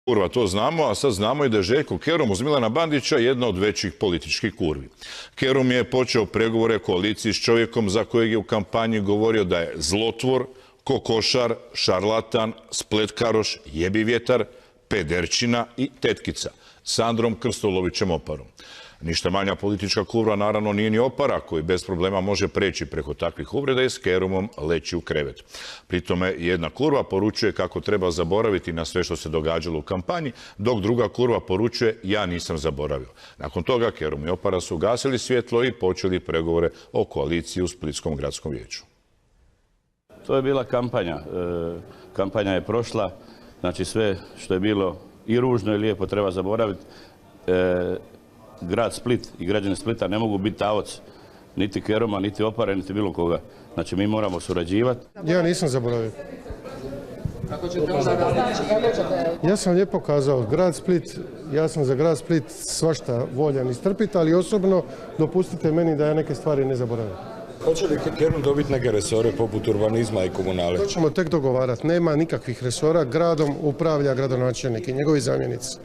Kurva, to znamo, a sad znamo i da je Željko Kerum uz Milana Bandića jedna od većih političkih kurvi. Kerum je počeo pregovore koaliciji s čovjekom za kojeg je u kampanji govorio da je zlotvor, kokošar, šarlatan, spletkaroš, jebi vjetar, pederčina i tetkica, Sandrom Krstolovićem Oparom. Ništa manja politička kurva naravno nije ni Opara, koji bez problema može preći preko takvih uvreda i s Kerumom leći u krevet. Pritome jedna kurva poručuje kako treba zaboraviti na sve što se događalo u kampanji, dok druga kurva poručuje ja nisam zaboravio. Nakon toga Kerum i Opara su ugasili svjetlo i počeli pregovore o koaliciji u Splitskom gradskom vijeću. To je bila kampanja. Kampanja je prošla, znači sve što je bilo i ružno i lijepo treba zaboraviti. Grad Split i građani Splita ne mogu biti taoc niti Keruma, niti Opare, niti bilo koga. Znači mi moramo surađivati. Ja nisam zaboravio. Ja sam lijepo kazao, grad Split, ja sam za grad Split svašta voljan istrpiti, ali osobno dopustite meni da ja neke stvari ne zaboravim. Hoće li Kerum dobiti neke resore poput urbanizma i komunale? To ćemo tek dogovarati. Nema nikakvih resora, gradom upravlja gradonačelnik i njegovi zamjenici.